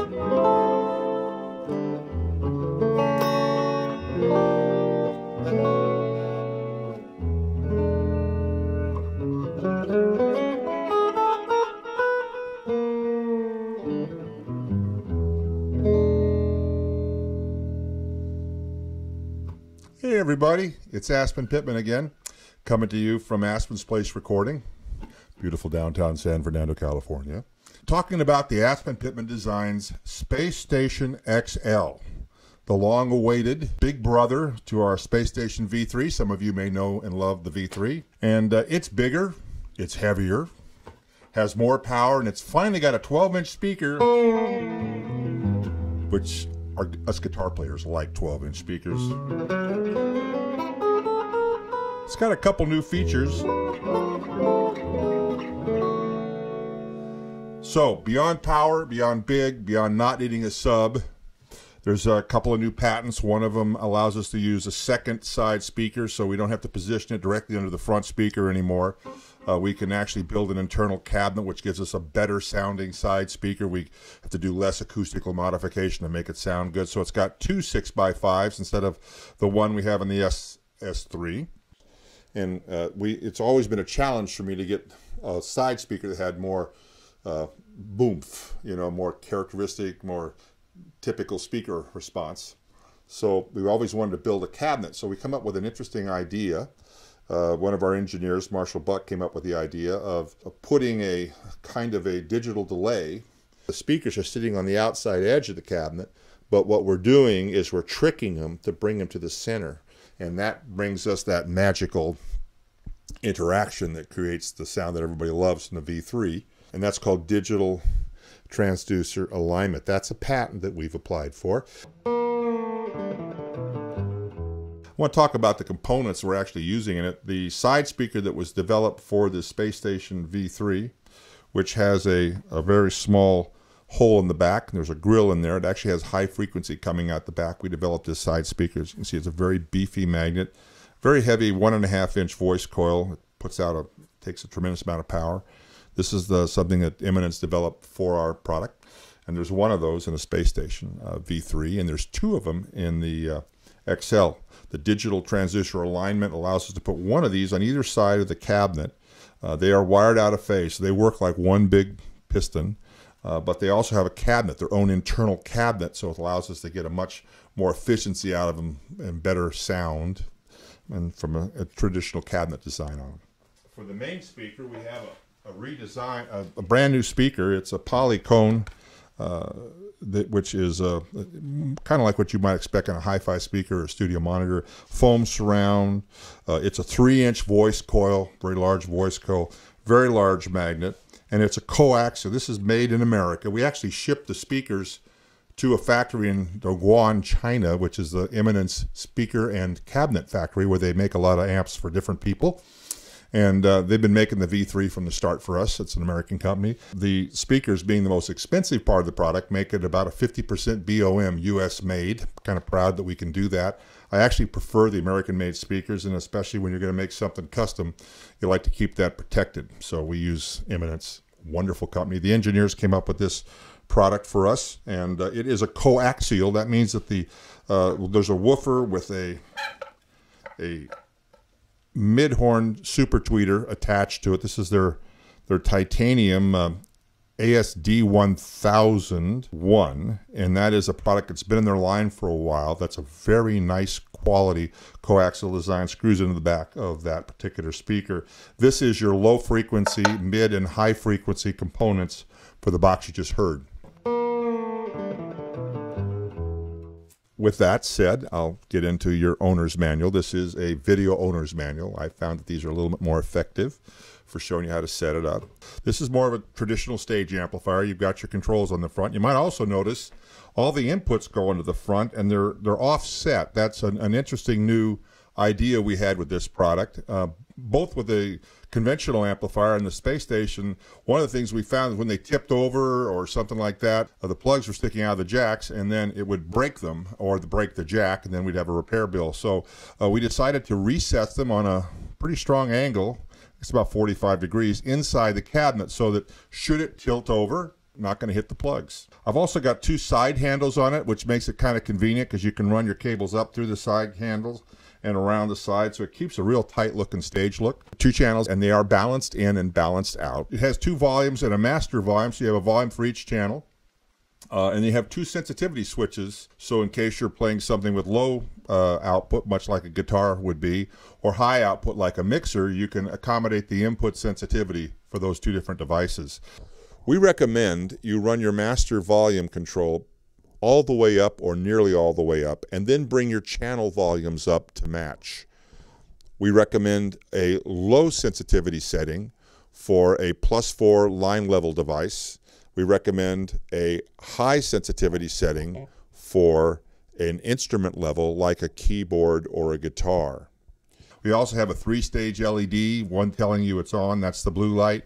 Hey everybody, it's Aspen Pittman again, coming to you from Aspen's Place Recording, beautiful downtown San Fernando, California. Talking about the Aspen Pittman Designs Spacestation XL, the long-awaited big brother to our Spacestation V3. Some of you may know and love the V3. And it's bigger, it's heavier, has more power, and it's finally got a 12-inch speaker, which us guitar players like 12-inch speakers. It's got a couple new features. So, beyond power, beyond big, beyond not needing a sub, there's a couple of new patents. One of them allows us to use a second side speaker, so we don't have to position it directly under the front speaker anymore. We can actually build an internal cabinet, which gives us a better sounding side speaker. We have to do less acoustical modification to make it sound good. So it's got two 6x5s instead of the one we have in the S3. And it's always been a challenge for me to get a side speaker that had more boomf, you know, more characteristic, more typical speaker response. So we always wanted to build a cabinet. So we come up with an interesting idea. One of our engineers, Marshall Buck, came up with the idea of putting a kind of a digital delay. The speakers are sitting on the outside edge of the cabinet, but what we're doing is we're tricking them to bring them to the center. And that brings us that magical interaction that creates the sound that everybody loves in the V3. And that's called digital transducer alignment. That's a patent that we've applied for. I want to talk about the components we're actually using in it. The side speaker that was developed for the Spacestation V3, which has a very small hole in the back, and there's a grill in there. It actually has high frequency coming out the back. We developed this side speaker. As you can see, it's a very beefy magnet, very heavy 1.5-inch voice coil. It takes a tremendous amount of power. This is something that Eminence developed for our product, and there's one of those in the Spacestation V3, and there's two of them in the XL. The digital transducer alignment allows us to put one of these on either side of the cabinet. They are wired out of phase, so they work like one big piston, but they also have a cabinet, their own internal cabinet, so it allows us to get a much more efficiency out of them and better sound, and from a traditional cabinet design on them. For the main speaker, we have a redesign, a brand new speaker. It's a polycone, which is kind of like what you might expect in a hi-fi speaker or a studio monitor. Foam surround. It's a 3-inch voice coil, very large voice coil, very large magnet, and it's a coaxial. This is made in America. We actually ship the speakers to a factory in Dongguan, China, which is the Eminence speaker and cabinet factory where they make a lot of amps for different people. And they've been making the V3 from the start for us. It's an American company. The speakers, being the most expensive part of the product, make it about a 50% BOM US made. Kind of proud that we can do that. I actually prefer the American made speakers, and especially when you're going to make something custom, you like to keep that protected. So we use Eminence, wonderful company. The engineers came up with this product for us, and it is a coaxial. That means that there's a woofer with a mid-horn super tweeter attached to it. This is their titanium ASD 1001, and that is a product that's been in their line for a while. That's a very nice quality coaxial design, screws into the back of that particular speaker. This is your low frequency, mid and high frequency components for the box you just heard. With that said, I'll get into your owner's manual. This is a video owner's manual. I found that these are a little bit more effective for showing you how to set it up. This is more of a traditional stage amplifier. You've got your controls on the front. You might also notice all the inputs go into the front, and they're offset. That's an interesting new idea we had with this product. Both with the conventional amplifier and the Spacestation, one of the things we found is when they tipped over or something like that, the plugs were sticking out of the jacks, and then it would break them or break the jack, and then we'd have a repair bill. So we decided to reset them on a pretty strong angle. It's about 45 degrees inside the cabinet, so that should it tilt over, not going to hit the plugs. I've also got two side handles on it, which makes it kind of convenient because you can run your cables up through the side handles and around the side, so it keeps a real tight looking stage look. Two channels, and they are balanced in and balanced out. It has two volumes and a master volume, so you have a volume for each channel. And you have two sensitivity switches, so in case you're playing something with low output, much like a guitar would be, or high output like a mixer, you can accommodate the input sensitivity for those two different devices. We recommend you run your master volume control all the way up or nearly all the way up, and then bring your channel volumes up to match. We recommend a low sensitivity setting for a +4 line level device. We recommend a high sensitivity setting for an instrument level like a keyboard or a guitar. We also have a 3-stage LED, one telling you it's on, that's the blue light,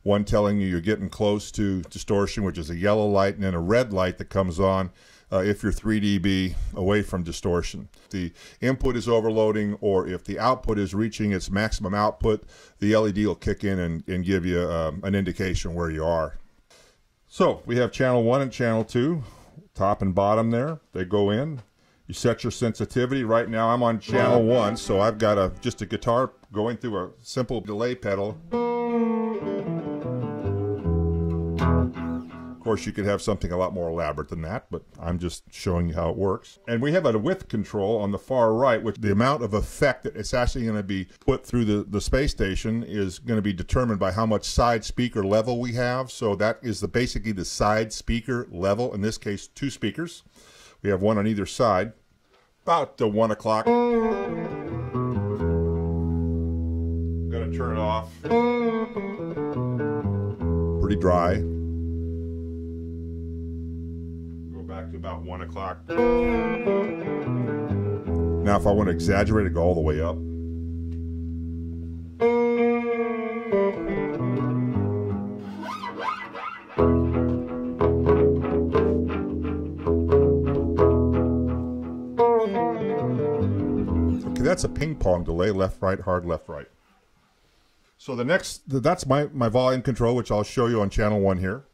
one telling you you're getting close to distortion, which is a yellow light, and then a red light that comes on if you're 3 dB away from distortion. If the input is overloading or if the output is reaching its maximum output, the LED will kick in and give you an indication where you are. So we have channel 1 and channel 2, top and bottom there. They go in. You set your sensitivity. Right now I'm on channel 1, so I've got just a guitar going through a simple delay pedal. Of course, you could have something a lot more elaborate than that, but I'm just showing you how it works. And we have a width control on the far right, which the amount of effect that it's actually going to be put through the space station is going to be determined by how much side speaker level we have. So that is basically the side speaker level. In this case, 2 speakers. We have one on either side. About 1 o'clock. Gonna turn it off. Pretty dry. Back to about 1 o'clock. Now if I want to exaggerate it, go all the way up. Okay, that's a ping pong delay, left, right, hard, left, right. So that's my volume control, which I'll show you on channel 1 here.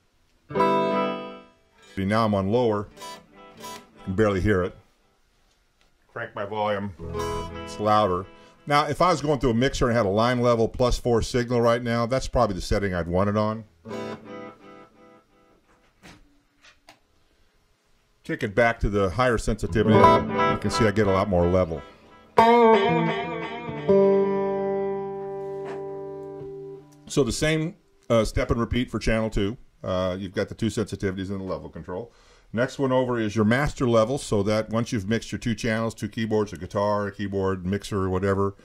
Now I'm on lower, you can barely hear it. Crank my volume, it's louder. Now if I was going through a mixer and had a line level +4 signal right now, that's probably the setting I'd want it on. Kick it back to the higher sensitivity, you can see I get a lot more level. So the same step and repeat for channel 2. You've got the 2 sensitivities and the level control. Next one over is your master level, so that once you've mixed your 2 channels, 2 keyboards, a guitar, a keyboard, mixer, or whatever,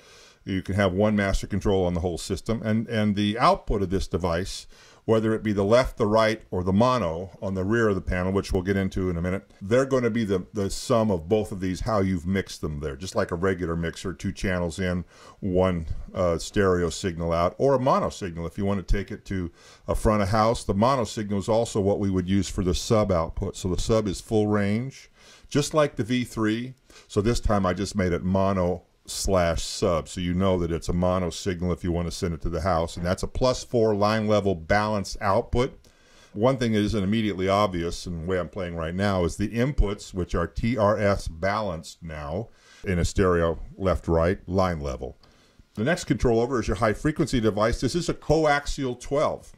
you can have one master control on the whole system. And the output of this device, whether it be the left, the right, or the mono on the rear of the panel, which we'll get into in a minute, they're going to be the sum of both of these, how you've mixed them there. Just like a regular mixer, 2 channels in, 1 stereo signal out, or a mono signal if you want to take it to a front of house. The mono signal is also what we would use for the sub output. So the sub is full range, just like the V3. So this time I just made it mono/sub, so you know that it's a mono signal if you want to send it to the house, and that's a +4 line level balanced output. One thing that isn't immediately obvious, and the way I'm playing right now, is the inputs, which are TRS balanced now in a stereo left-right line level. The next control over is your high frequency device. This is a coaxial 12.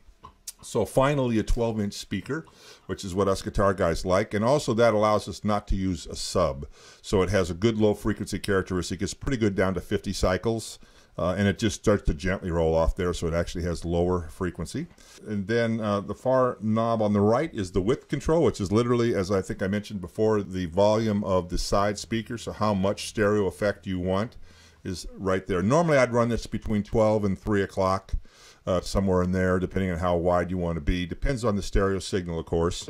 So finally a 12-inch speaker, which is what us guitar guys like, and also that allows us not to use a sub. So it has a good low frequency characteristic. It's pretty good down to 50 cycles, and it just starts to gently roll off there, so it actually has lower frequency. And then the far knob on the right is the width control, which is literally, as I think I mentioned before, the volume of the side speaker, so how much stereo effect you want is right there. Normally I'd run this between 12 and 3 o'clock. Somewhere in there, depending on how wide you want to be. Depends on the stereo signal, of course.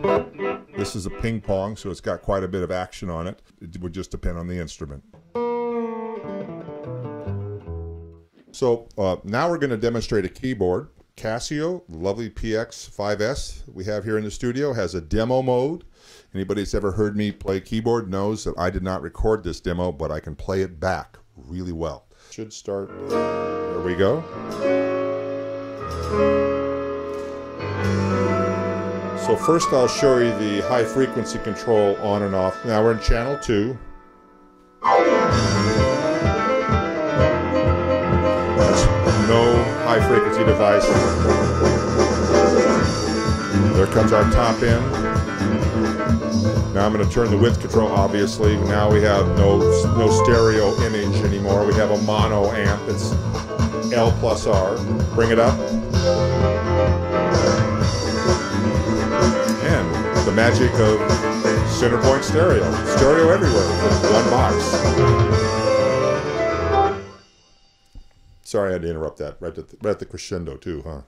This is a ping pong, so it's got quite a bit of action on it. It would just depend on the instrument. So now we're going to demonstrate a keyboard. Casio, the lovely PX5S we have here in the studio, has a demo mode. Anybody that's ever heard me play keyboard knows that I did not record this demo, but I can play it back really well. Should start. There we go. So first I'll show you the high frequency control on and off. Now we're in channel 2. There's no high frequency device. There comes our top end. Now I'm going to turn the width control, obviously. Now we have no stereo image anymore. We have a mono amp. It's L plus R. Bring it up. And the magic of center point stereo. Stereo everywhere with one box. Sorry I had to interrupt that. Right at the crescendo too, huh?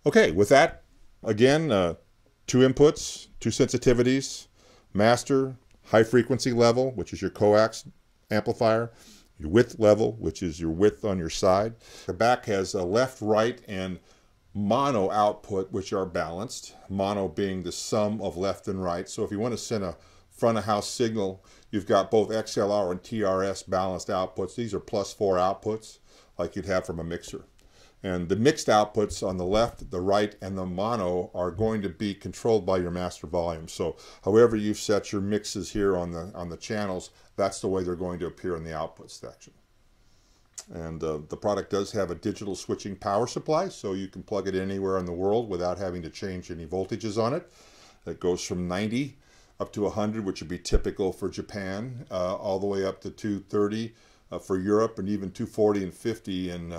Okay, with that, again, 2 inputs, 2 sensitivities, master, high frequency level, which is your coax amplifier, your width level, which is your width on your side. The back has a left, right, and mono output, which are balanced, mono being the sum of left and right. So if you want to send a front of house signal, you've got both XLR and TRS balanced outputs. These are +4 outputs like you'd have from a mixer. And the mixed outputs on the left, the right, and the mono are going to be controlled by your master volume. So however you've set your mixes here on the channels, that's the way they're going to appear in the output section. And the product does have a digital switching power supply, so you can plug it anywhere in the world without having to change any voltages on it. It goes from 90 up to 100, which would be typical for Japan, all the way up to 230 for Europe, and even 240 and 50 in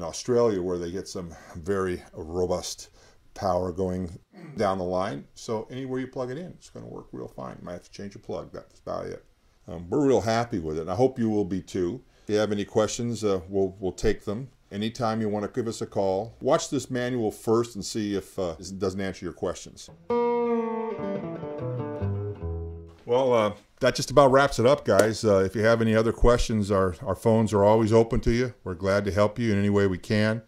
Australia, where they get some very robust power going down the line. So anywhere you plug it in, it's going to work real fine. You might have to change a plug. That's about it. We're real happy with it, and I hope you will be too. If you have any questions, we'll take them. Anytime you want to give us a call, watch this manual first and see if it doesn't answer your questions. Well, that just about wraps it up, guys. If you have any other questions, our phones are always open to you. We're glad to help you in any way we can.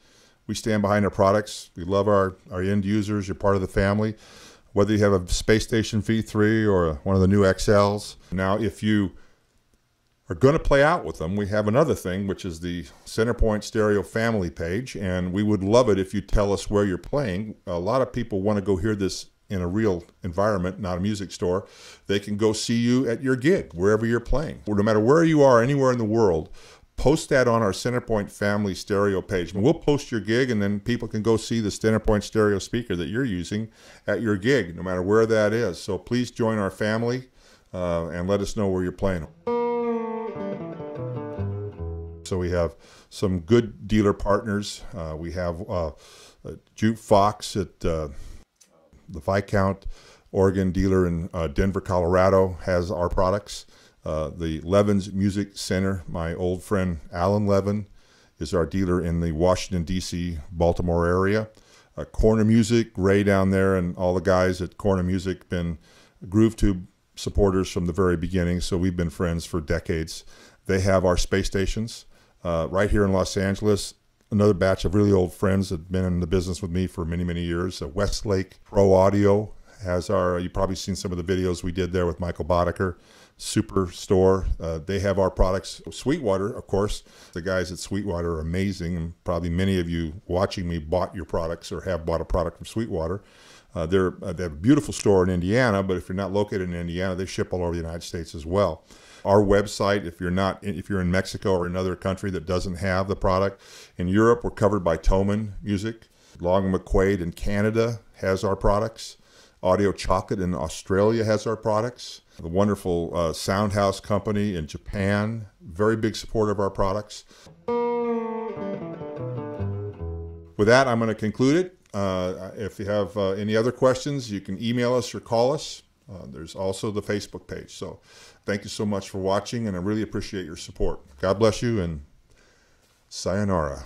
We stand behind our products. We love our end users. You're part of the family. Whether you have a Spacestation V3 or one of the new XLs. Now, if you are going to play out with them, we have another thing, which is the Centerpoint Stereo family page, and we would love it if you tell us where you're playing. A lot of people want to go hear this in a real environment, not a music store. They can go see you at your gig, wherever you're playing. No matter where you are, anywhere in the world, post that on our Centerpoint family stereo page. And we'll post your gig, and then people can go see the Centerpoint stereo speaker that you're using at your gig, no matter where that is. So please join our family and let us know where you're playing. So we have some good dealer partners. We have Juke Fox at the Viscount Oregon dealer in Denver, Colorado has our products. The Levin's Music Center, my old friend Alan Levin is our dealer in the Washington, D.C., Baltimore area. Corner Music, Ray down there, and all the guys at Corner Music been Groove Tube supporters from the very beginning, so we've been friends for decades. They have our space stations right here in Los Angeles. Another batch of really old friends that have been in the business with me for many, many years. Westlake Pro Audio has our, you've probably seen some of the videos we did there with Michael Boddicker. Superstore, they have our products. Sweetwater, of course, the guys at Sweetwater are amazing, and probably many of you watching me bought your products or have bought a product from Sweetwater. They have a beautiful store in Indiana, but if you're not located in Indiana, they ship all over the United States as well. Our website, if you're in Mexico or another country that doesn't have the product, in Europe we're covered by Thomann Music. Long McQuaid in Canada has our products. Audio Chocolate in Australia has our products. The wonderful Soundhouse Company in Japan, very big supporter of our products. With that, I'm going to conclude it. If you have any other questions, you can email us or call us. There's also the Facebook page. So thank you so much for watching, and I really appreciate your support. God bless you, and sayonara.